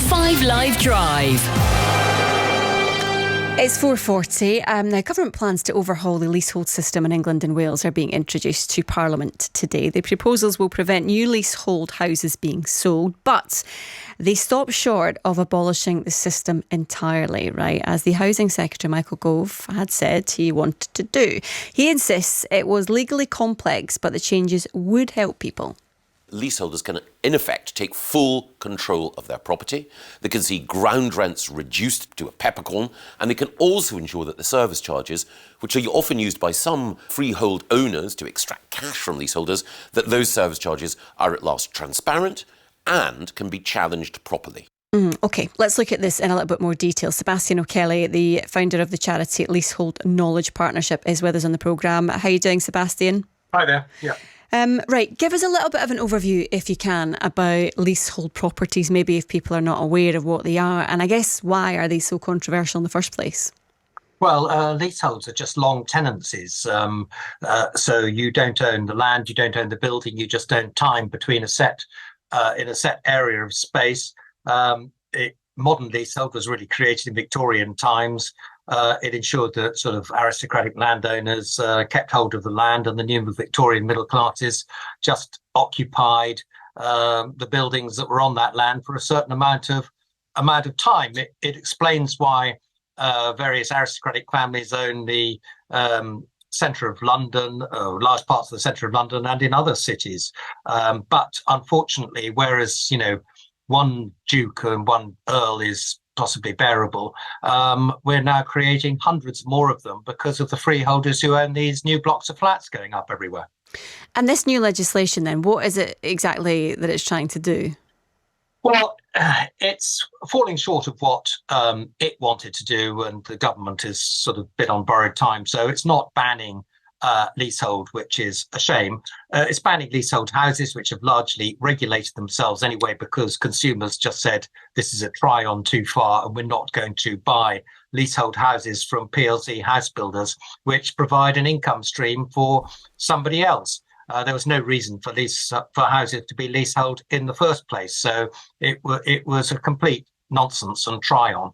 5 Live Drive. It's 4:40. Now, government plans to overhaul the leasehold system in England and Wales are being introduced to Parliament today. The proposals will prevent new leasehold houses being sold, but they stop short of abolishing the system entirely, right? As the Housing Secretary, Michael Gove, had said he wanted to do. He insists it was legally complex, but the changes would help people. Leaseholders can, in effect, take full control of their property. They can see ground rents reduced to a peppercorn, and they can also ensure that the service charges, which are often used by some freehold owners to extract cash from leaseholders, that those service charges are at last transparent and can be challenged properly. OK, let's look at this in a little bit more detail. Sebastian O'Kelly, the founder of the charity Leasehold Knowledge Partnership, is with us on the programme. How are you doing, Sebastian? Hi there, yeah. Right, give us a little bit of an overview, if you can, about leasehold properties, maybe if people are not aware of what they are, and I guess why are they so controversial in the first place? Well, leaseholds are just long tenancies. So you don't own the land, you don't own the building, you just own time between in a set area of space. Modern leasehold was really created in Victorian times. It ensured that sort of aristocratic landowners kept hold of the land, and the new Victorian middle classes just occupied the buildings that were on that land for a certain amount of time. It explains why various aristocratic families own the centre of London, large parts of the centre of London, and in other cities. But unfortunately, whereas one duke and one earl is possibly bearable, we're now creating hundreds more of them because of the freeholders who own these new blocks of flats going up everywhere. And this new legislation then, what is it exactly that it's trying to do? Well, it's falling short of what it wanted to do, and the government is sort of bit on borrowed time. So it's not banning leasehold, which is a shame. It's banning leasehold houses, which have largely regulated themselves anyway, because consumers just said this is a try on too far, and we're not going to buy leasehold houses from PLC house builders, which provide an income stream for somebody else. There was no reason for houses to be leasehold in the first place, so it was a complete nonsense and try on.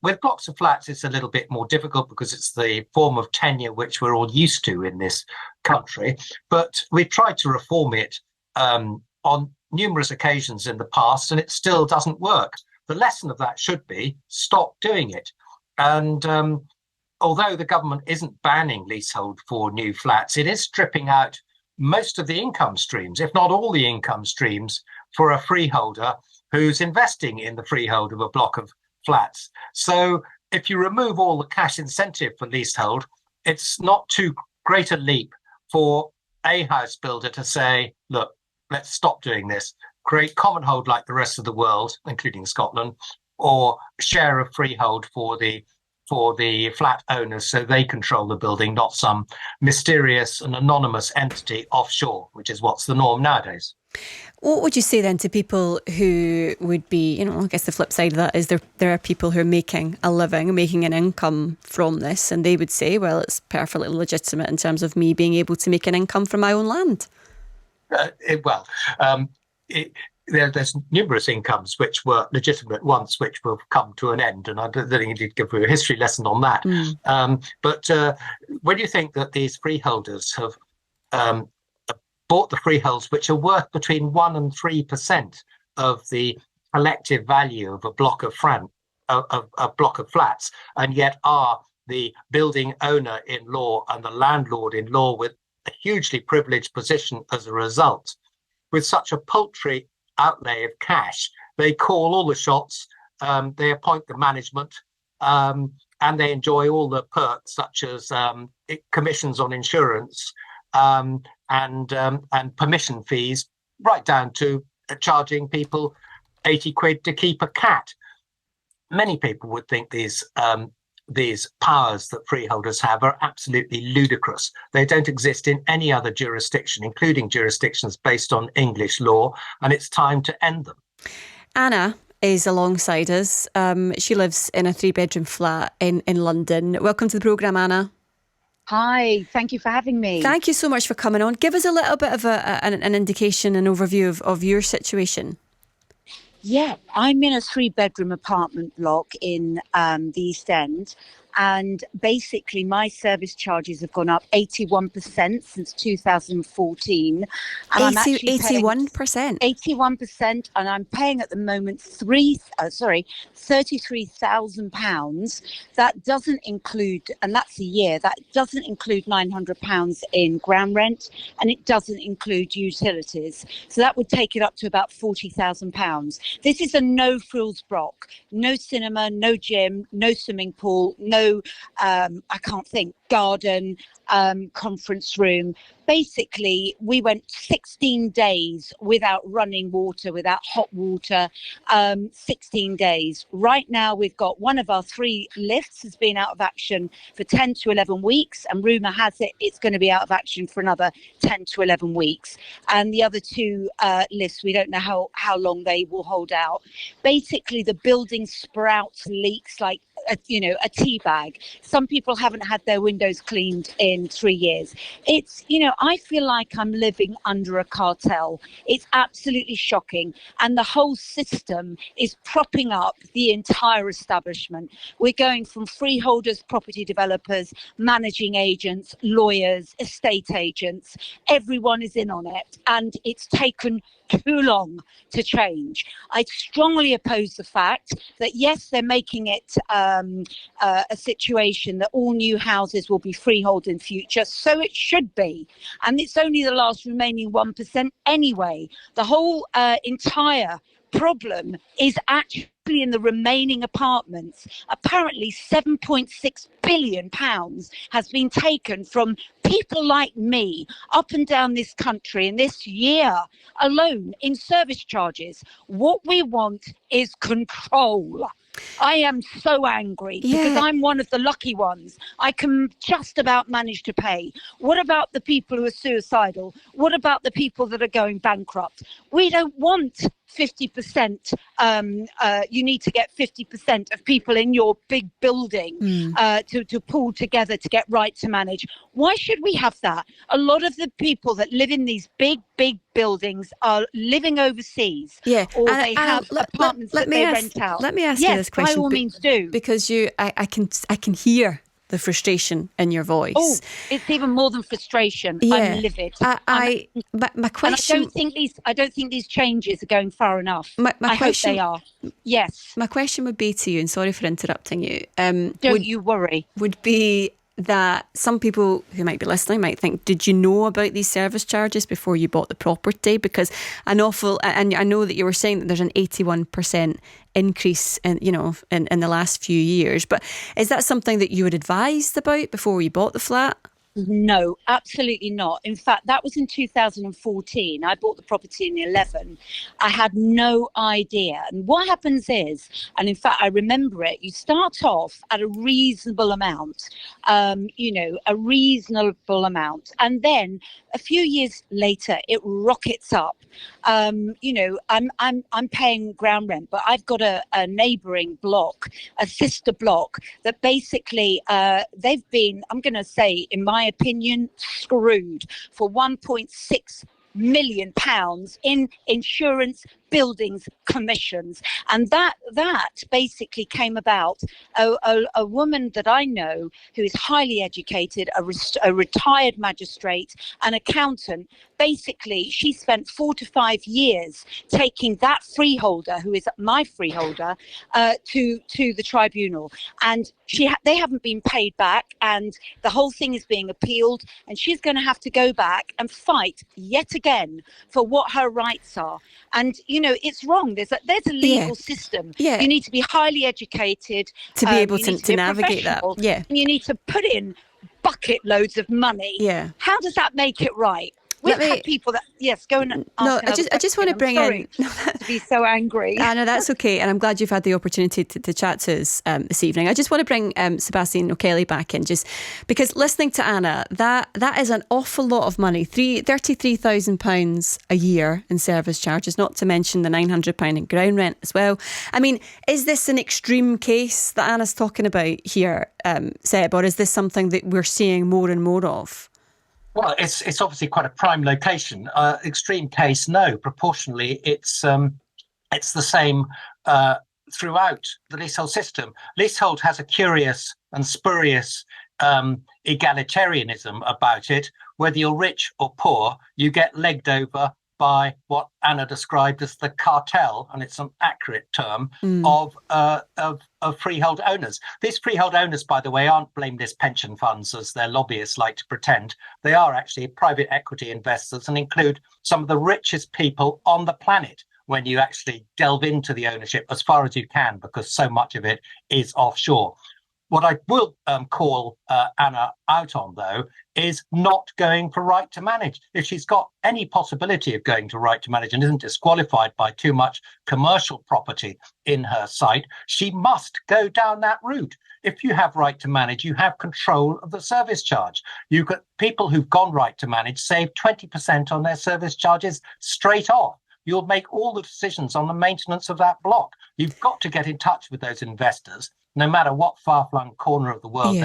With blocks of flats, it's a little bit more difficult because it's the form of tenure which we're all used to in this country. But we've tried to reform it on numerous occasions in the past, and it still doesn't work. The lesson of that should be stop doing it. And although the government isn't banning leasehold for new flats, it is stripping out most of the income streams, if not all the income streams, for a freeholder who's investing in the freehold of a block of flats. So if you remove all the cash incentive for leasehold, it's not too great a leap for a house builder to say, look, let's stop doing this, create common hold like the rest of the world, including Scotland, or share of freehold for the flat owners so they control the building, not some mysterious and anonymous entity offshore, which is what's the norm nowadays. What would you say then to people who would be, I guess the flip side of that is there are people who are making a living, making an income from this, and they would say, well, it's perfectly legitimate in terms of me being able to make an income from my own land? There's numerous incomes which were legitimate once, which will come to an end, and I don't think you need to give you a history lesson on that. But when you think that these freeholders have bought the freeholds which are worth between 1% and 3% of the collective value of a block of flats, and yet are the building owner in law and the landlord in law with a hugely privileged position as a result, with such a paltry outlay of cash, they call all the shots, they appoint the management, and they enjoy all the perks such as commissions on insurance, and permission fees, right down to charging people 80 quid to keep a cat. Many people would think these powers that freeholders have are absolutely ludicrous. They don't exist in any other jurisdiction, including jurisdictions based on English law, and it's time to end them. Anna is alongside us. She lives in a 3-bedroom flat in London. Welcome to the programme, Anna. Hi, thank you for having me. Thank you so much for coming on. Give us a little bit of an indication, an overview of your situation. Yeah, I'm in a 3-bedroom apartment block in the East End. And basically, my service charges have gone up 81% since 2014. And I'm actually paying 81%. 81%, and I'm paying at the moment £33,000. That doesn't include, and that's a year, that doesn't include £900 in ground rent, and it doesn't include utilities. So that would take it up to about £40,000. This is a no-frills block. No cinema, no gym, no swimming pool, no, I can't think, garden, conference room. Basically, we went 16 days without running water, without hot water, 16 days. Right now, we've got one of our 3 lifts has been out of action for 10 to 11 weeks, and rumour has it it's going to be out of action for another 10 to 11 weeks. And the other 2 lifts, we don't know how long they will hold out. Basically, the building sprouts leaks like a tea bag. Some people haven't had their windows cleaned in 3 years. It's, I feel like I'm living under a cartel. It's absolutely shocking. And the whole system is propping up the entire establishment. We're going from freeholders, property developers, managing agents, lawyers, estate agents. Everyone is in on it. And it's taken too long to change. I strongly oppose the fact that, yes, they're making it a situation that all new houses will be freehold in future. So it should be. And it's only the last remaining 1% anyway. The whole entire problem is actually in the remaining apartments. Apparently £7.6 billion has been taken from people like me up and down this country in this year alone in service charges. What we want is control. I am so angry because I'm one of the lucky ones. I can just about manage to pay. What about the people who are suicidal? What about the people that are going bankrupt? We don't want 50%. You need to get 50% of people in your big building to pull together to get right to manage. Why should we have that? A lot of the people that live in these big buildings are living overseas, or they have apartments that they rent out. Let me ask you this question. By all means do. Because I can hear the frustration in your voice. Oh, it's even more than frustration. Yeah. I'm livid. My question. I don't think these changes are going far enough. I hope they are. Yes. My question would be to you, and sorry for interrupting you. Don't you worry. Would be that some people who might be listening might think, did you know about these service charges before you bought the property? Because and I know that you were saying that there's an 81% increase in the last few years, but is that something that you had advised about before you bought the flat? No, absolutely not. In fact, that was in 2014. I bought the property in 11. I had no idea. And what happens is, and in fact, I remember it, you start off at a reasonable amount, a reasonable amount. And then a few years later, it rockets up. I'm paying ground rent, but I've got a neighbouring block, a sister block that basically they've been, I'm going to say, in my opinion, screwed for £1.6 million in insurance, buildings, commissions. And that basically came about. A woman that I know who is highly educated, a retired magistrate, an accountant, basically she spent 4 to 5 years taking that freeholder, who is my freeholder, to the tribunal. And they haven't been paid back, and the whole thing is being appealed, and she's going to have to go back and fight yet again for what her rights are. And it's wrong. There's a legal system. Yeah. You need to be highly educated to be able to navigate that. Yeah. And you need to put in bucket loads of money. Yeah. How does that make it right? We've had people that go and ask. I just want to bring in to be so angry. No, that's okay, and I'm glad you've had the opportunity to chat to us this evening. I just want to bring Sebastian O'Kelly back in, just because listening to Anna, that is an awful lot of money, £33,000 a year in service charges, not to mention the £900 in ground rent as well. I mean, is this an extreme case that Anna's talking about here, Seb, or is this something that we're seeing more and more of? Well, it's obviously quite a prime location. Extreme case, no. Proportionally, it's It's the same throughout the leasehold system. Leasehold has a curious and spurious egalitarianism about it. Whether you're rich or poor, you get legged over by what Anna described as the cartel, and it's an accurate term, of freehold owners. These freehold owners, by the way, aren't blameless pension funds, as their lobbyists like to pretend. They are actually private equity investors and include some of the richest people on the planet when you actually delve into the ownership as far as you can, because so much of it is offshore. What I will call Anna out on, though, is not going for right to manage. If she's got any possibility of going to right to manage and isn't disqualified by too much commercial property in her site, she must go down that route. If you have right to manage, you have control of the service charge. You got people who've gone right to manage save 20% on their service charges straight off. You'll make all the decisions on the maintenance of that block. You've got to get in touch with those investors, no matter what far-flung corner of the world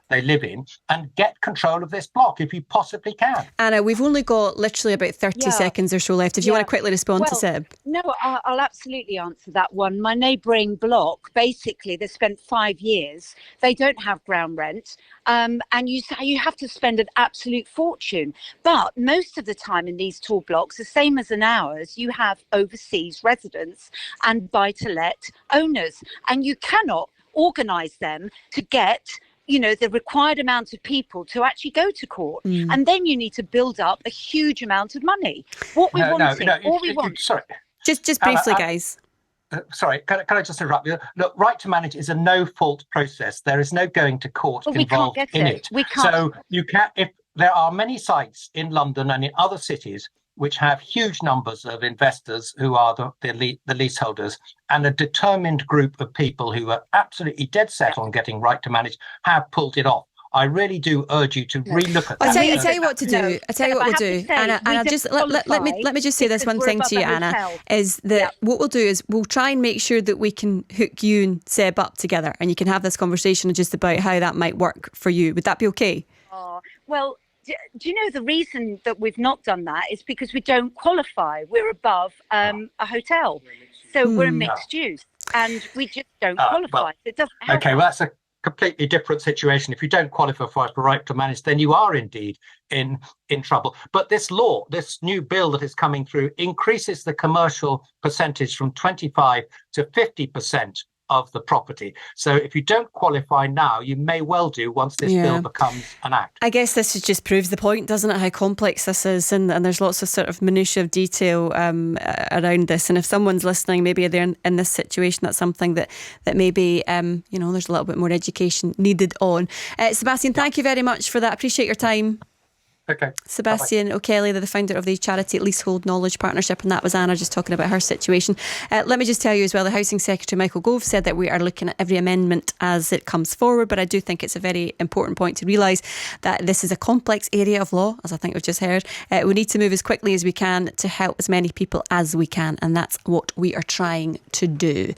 they live in, and get control of this block if you possibly can. Anna, we've only got literally about 30 seconds or so left. If you want to quickly respond to Seb. No, I'll absolutely answer that one. My neighbouring block, basically, they spent 5 years. They don't have ground rent. And you have to spend an absolute fortune. But most of the time in these tall blocks, the same as in ours, you have overseas residents and buy-to-let owners. And you cannot organise them to get the required amount of people to actually go to court. And then you need to build up a huge amount of money. What we want. Sorry. Just briefly, guys. Sorry, can I just interrupt you? Look, right to manage is a no-fault process. There is no going to court involved in it. We can't. So you can, if there are many sites in London and in other cities which have huge numbers of investors who are the leaseholders, and a determined group of people who are absolutely dead set on getting right to manage have pulled it off. I really do urge you to relook at that. I'll tell you what to do. I'll tell you what we'll do. Anna, let me just say this one thing to you, Anna, is that what we'll do is we'll try and make sure that we can hook you and Seb up together, and you can have this conversation just about how that might work for you. Would that be okay? Well, do you know the reason that we've not done that is because we don't qualify. We're above a hotel. So we're a mixed use and we just don't qualify. It doesn't help. Okay, well, that's a completely different situation. If you don't qualify for right to manage, then you are indeed in trouble. But this law, this new bill that is coming through, increases the commercial percentage from 25 to 50% of the property. So if you don't qualify now, you may well do once this bill becomes an act. I guess this just proves the point, doesn't it, how complex this is, and there's lots of sort of minutiae of detail around this. And if someone's listening, maybe they're in this situation, that's something that maybe there's a little bit more education needed on. Sebastian, thank you very much for that. Appreciate your time. Okay. Sebastian O'Kelly, the founder of the charity Leasehold Knowledge Partnership, and that was Anna just talking about her situation. Let me just tell you as well, the Housing Secretary Michael Gove said that we are looking at every amendment as it comes forward, but I do think it's a very important point to realise that this is a complex area of law, as I think we've just heard. We need to move as quickly as we can to help as many people as we can, and that's what we are trying to do.